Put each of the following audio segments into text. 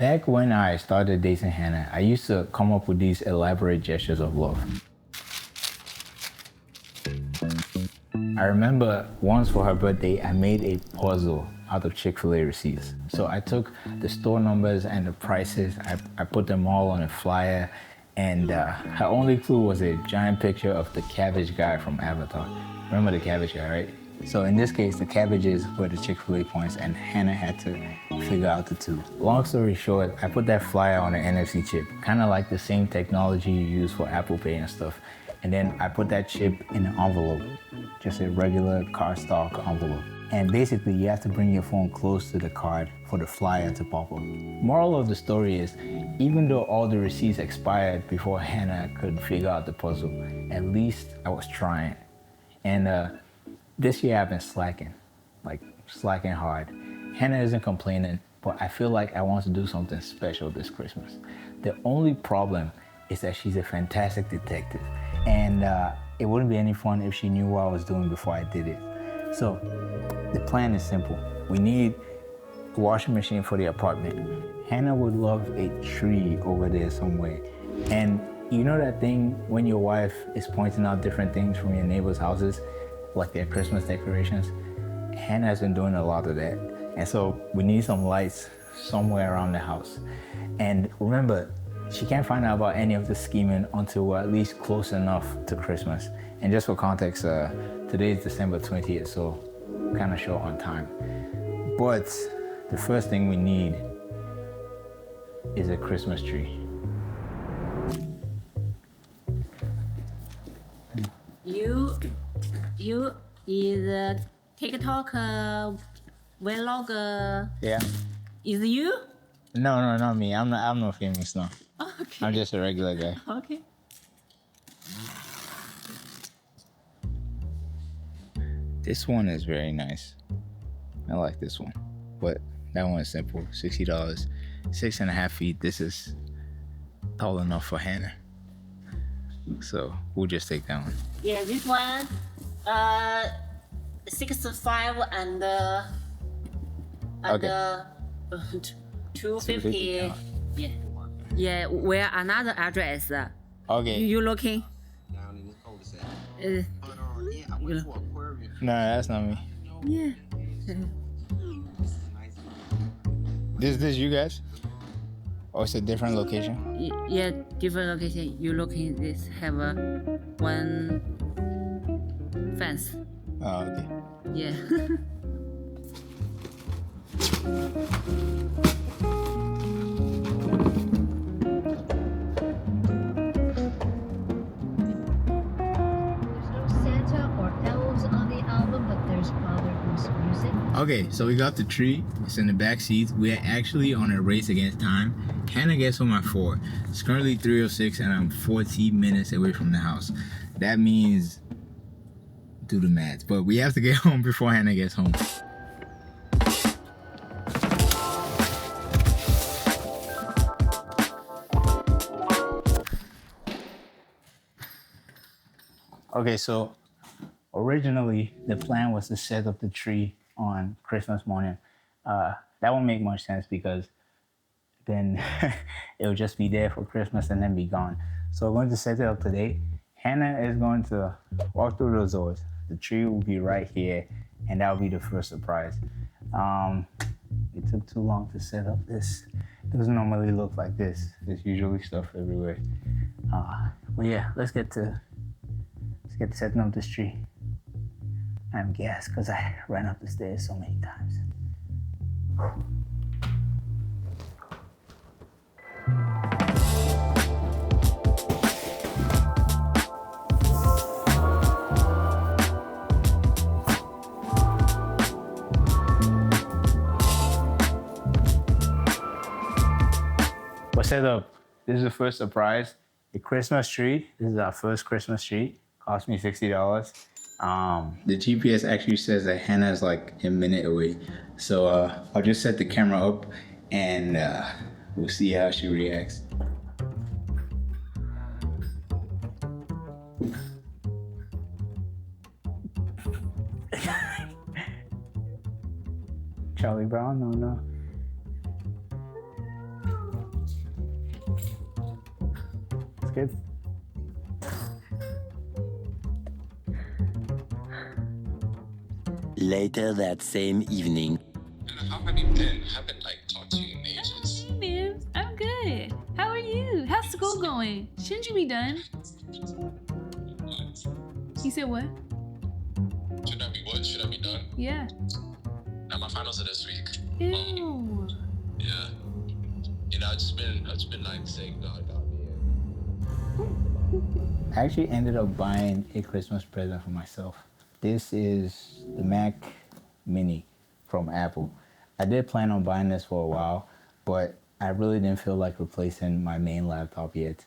Back when I started dating Hannah, I used to come up with these elaborate gestures of love. I remember once for her birthday, I made a puzzle out of Chick-fil-A receipts. So I took the store numbers and the prices, I put them all on a flyer, and her only clue was a giant picture of the cabbage guy from Avatar. Remember the cabbage guy, right? So in this case, the cabbages were the Chick-fil-A points, and Hannah had to figure out the two. Long story short, I put that flyer on an NFC chip, kind of like the same technology you use for Apple Pay and stuff. And then I put that chip in an envelope, just a regular cardstock envelope. And basically, you have to bring your phone close to the card for the flyer to pop up. Moral of the story is, even though all the receipts expired before Hannah could figure out the puzzle, at least I was trying. And this year I've been slacking hard. Hannah isn't complaining, but I feel like I want to do something special this Christmas. The only problem is that she's a fantastic detective, and it wouldn't be any fun if she knew what I was doing before I did it. So the plan is simple. We need a washing machine for the apartment. Hannah would love a tree over there somewhere. And you know that thing when your wife is pointing out different things from your neighbors' houses, like their Christmas decorations? Hannah has been doing a lot of that. And so we need some lights somewhere around the house. And remember, she can't find out about any of the scheming until we're at least close enough to Christmas. And just for context, today is December 20th, so we're kind of short on time. But the first thing we need is a Christmas tree. You is a TikTok vlogger. Yeah. Is you? No, not me. I'm not famous, no. Okay. I'm just a regular guy. Okay. This one is very nice. I like this one. But that one is simple. $60. 6.5 feet. This is tall enough for Hannah. So we'll just take that one. Yeah, this one, 65 and Okay. 250. Yeah. Yeah, where another address? Okay. You looking? No, that's not me. Yeah. This you guys? Or it's a different location? Yeah, different location. You looking this have a one fence. Oh, okay. Yeah. Okay, so we got the tree. It's in the back seat. We're actually on a race against time. Hannah gets home at 4. It's currently 3:06 and I'm 14 minutes away from the house. That means, do the math, but we have to get home before Hannah gets home. Okay, so originally the plan was to set up the tree on Christmas morning. That won't make much sense because then it'll just be there for Christmas and then be gone. So we're going to set it up today. Hannah is going to walk through those doors. The tree will be right here, and that'll be the first surprise. It took too long to set up this. It doesn't normally look like this. There's usually stuff everywhere. But yeah, let's get to setting up this tree. I'm gassed because I ran up the stairs so many times. We're set up. This is the first surprise. The Christmas tree. This is our first Christmas tree. Cost me $60. The GPS actually says that Hannah is like a minute away. So I'll just set the camera up and we'll see how she reacts. Charlie Brown? No. pockets. Later that same evening. How have you been? I haven't talked to you in ages. Hey, Nibs. I'm good. How are you? How's school going? Shouldn't you be done? You said what? Should I be what? Should I be done? Yeah. Now my finals are this week. Ew. Yeah. I've just been saying God got me. I actually ended up buying a Christmas present for myself. This is the Mac Mini from Apple. I did plan on buying this for a while, but I really didn't feel like replacing my main laptop yet.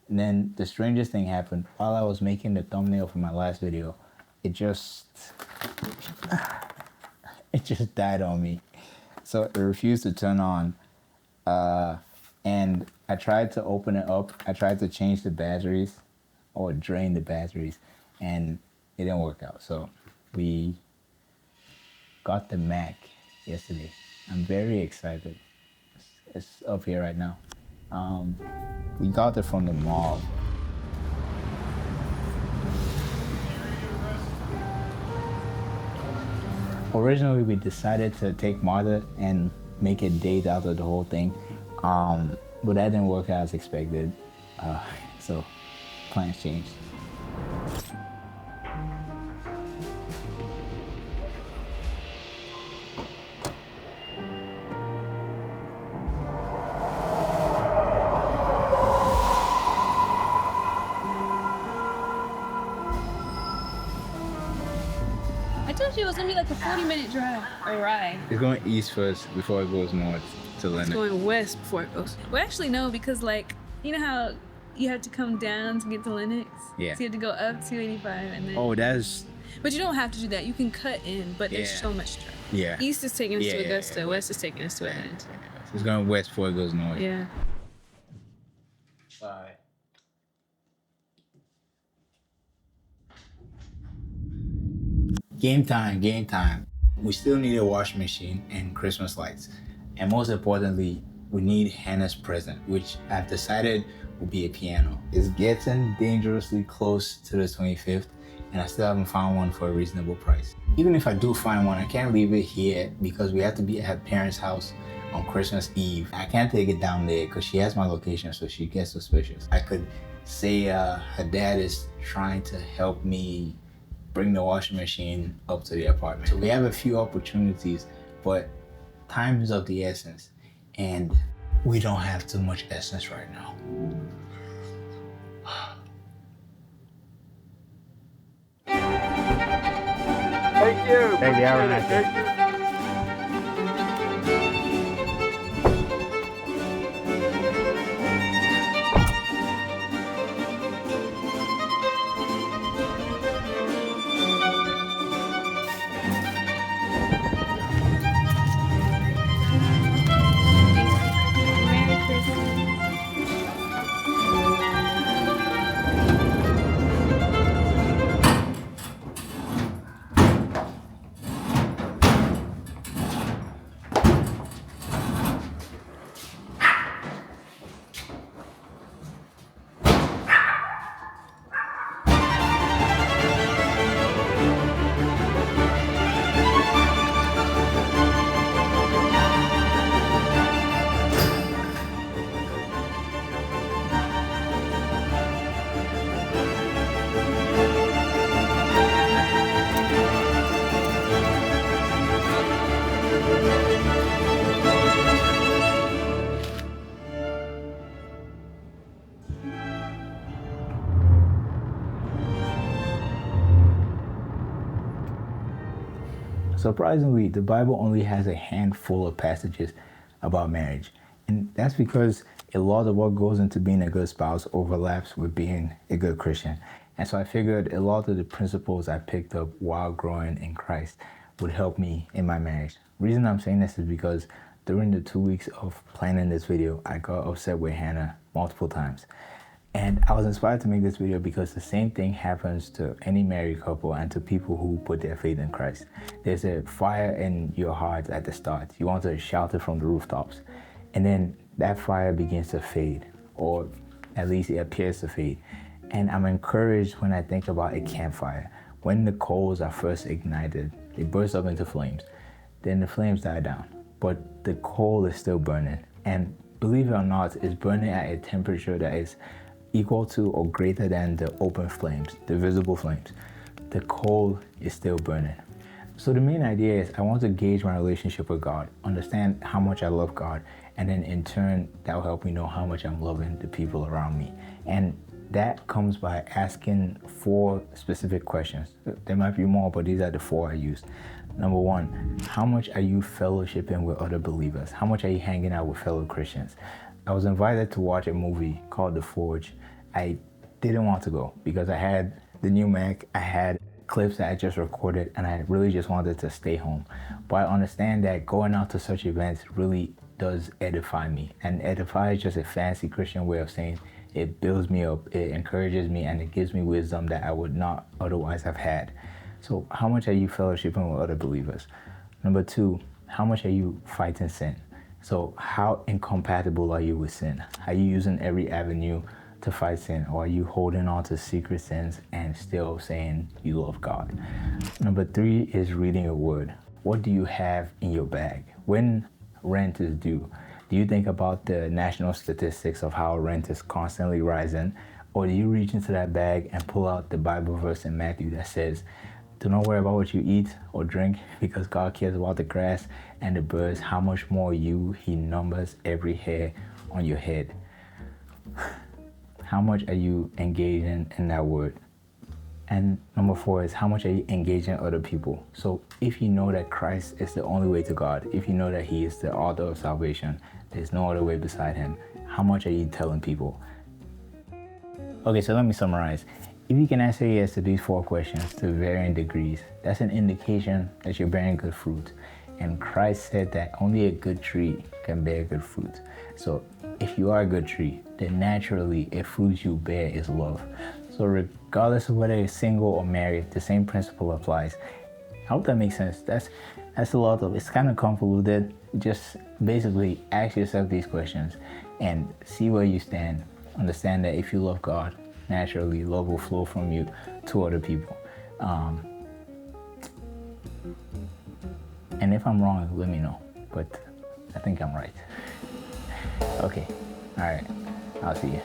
And then the strangest thing happened. While I was making the thumbnail for my last video, it just died on me. So it refused to turn on. And I tried to open it up. I tried to change the batteries or drain the batteries, and it didn't work out. So we got the Mac yesterday. I'm very excited. It's up here right now. We got it from the mall. Originally, we decided to take Martha and make a date out of the whole thing, but that didn't work out as expected. So plans changed. I told you it was gonna be like a 40-minute drive or ride. It's going east first before it goes north to It's Leonard. going west before it goes. Well, actually, no, because you know how you have to come down to get to Lennox? Yeah. So you have to go up 285 and then. Oh, that's But you don't have to do that. You can cut in, but there's Yeah. so much traffic. yeah. East is taking us Yeah, to yeah, Augusta. yeah. West is taking us to Atlanta. It's going west before it goes north. Yeah. Bye. Game time, game time. We still need a washing machine and Christmas lights. And most importantly, we need Hannah's present, which I've decided will be a piano. It's getting dangerously close to the 25th, and I still haven't found one for a reasonable price. Even if I do find one, I can't leave it here because we have to be at her parents' house on Christmas Eve. I can't take it down there because she has my location, so she gets suspicious. I could say her dad is trying to help me bring the washing machine up to the apartment. So we have a few opportunities, but time is of the essence, and we don't have too much essence right now. Thank you. Thank you, have a nice day. Thank you. Merry Christmas. Surprisingly, the Bible only has a handful of passages about marriage. And that's because a lot of what goes into being a good spouse overlaps with being a good Christian. And so I figured a lot of the principles I picked up while growing in Christ would help me in my marriage. The reason I'm saying this is because during the 2 weeks of planning this video, I got upset with Hannah multiple times. And I was inspired to make this video because the same thing happens to any married couple and to people who put their faith in Christ. There's a fire in your heart at the start. You want to shout it from the rooftops. And then that fire begins to fade or At least it appears to fade. And I'm encouraged when I think about a campfire. When the coals are first ignited, they burst up into flames. Then the flames die down, but the coal is still burning. And believe it or not, it's burning at a temperature that is equal to or greater than the open flames, the visible flames. The coal is still burning. So the main idea is I want to gauge my relationship with God, understand how much I love God, and then in turn, that will help me know how much I'm loving the people around me. And that comes by asking 4 specific questions. There might be more, but these are the 4 I used. Number 1, how much are you fellowshipping with other believers? How much are you hanging out with fellow Christians? I was invited to watch a movie called The Forge. I didn't want to go because I had the new Mac, I had clips that I just recorded, and I really just wanted to stay home. But I understand that going out to such events really does edify me. And edify is just a fancy Christian way of saying it builds me up, it encourages me, and it gives me wisdom that I would not otherwise have had. So how much are you fellowshipping with other believers? Number 2, how much are you fighting sin? So how incompatible are you with sin? Are you using every avenue to fight sin, or are you holding on to secret sins and still saying you love God? Number 3 is reading your word. What do you have in your bag? When rent is due, do you think about the national statistics of how rent is constantly rising? Or do you reach into that bag and pull out the Bible verse in Matthew that says, do not worry about what you eat or drink, because God cares about the grass and the birds. How much more you, He numbers every hair on your head. How much are you engaging in that word? And number 4 is how much are you engaging other people? So if you know that Christ is the only way to God, if you know that He is the author of salvation, there's no other way beside Him, how much are you telling people? Okay, so let me summarize. If you can answer yes to these 4 questions to varying degrees, that's an indication that you're bearing good fruit. And Christ said that only a good tree can bear good fruit. So if you are a good tree, then naturally a fruit you bear is love. So regardless of whether you're single or married, the same principle applies. I hope that makes sense. That's a lot of, it's kind of convoluted. Just basically ask yourself these questions and see where you stand. Understand that if you love God, naturally love will flow from you to other people. And if I'm wrong, let me know. But I think I'm right. Okay. All right. I'll see you.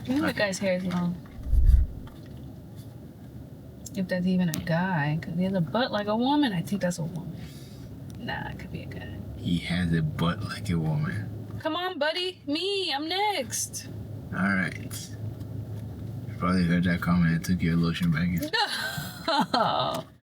I think the guy's hair is long. If that's even a guy, because he has a butt like a woman, I think that's a woman. Nah, it could be a guy. He has a butt like a woman. Come on, buddy. Me, I'm next. All right. You probably heard that comment and took your lotion back in. Oh.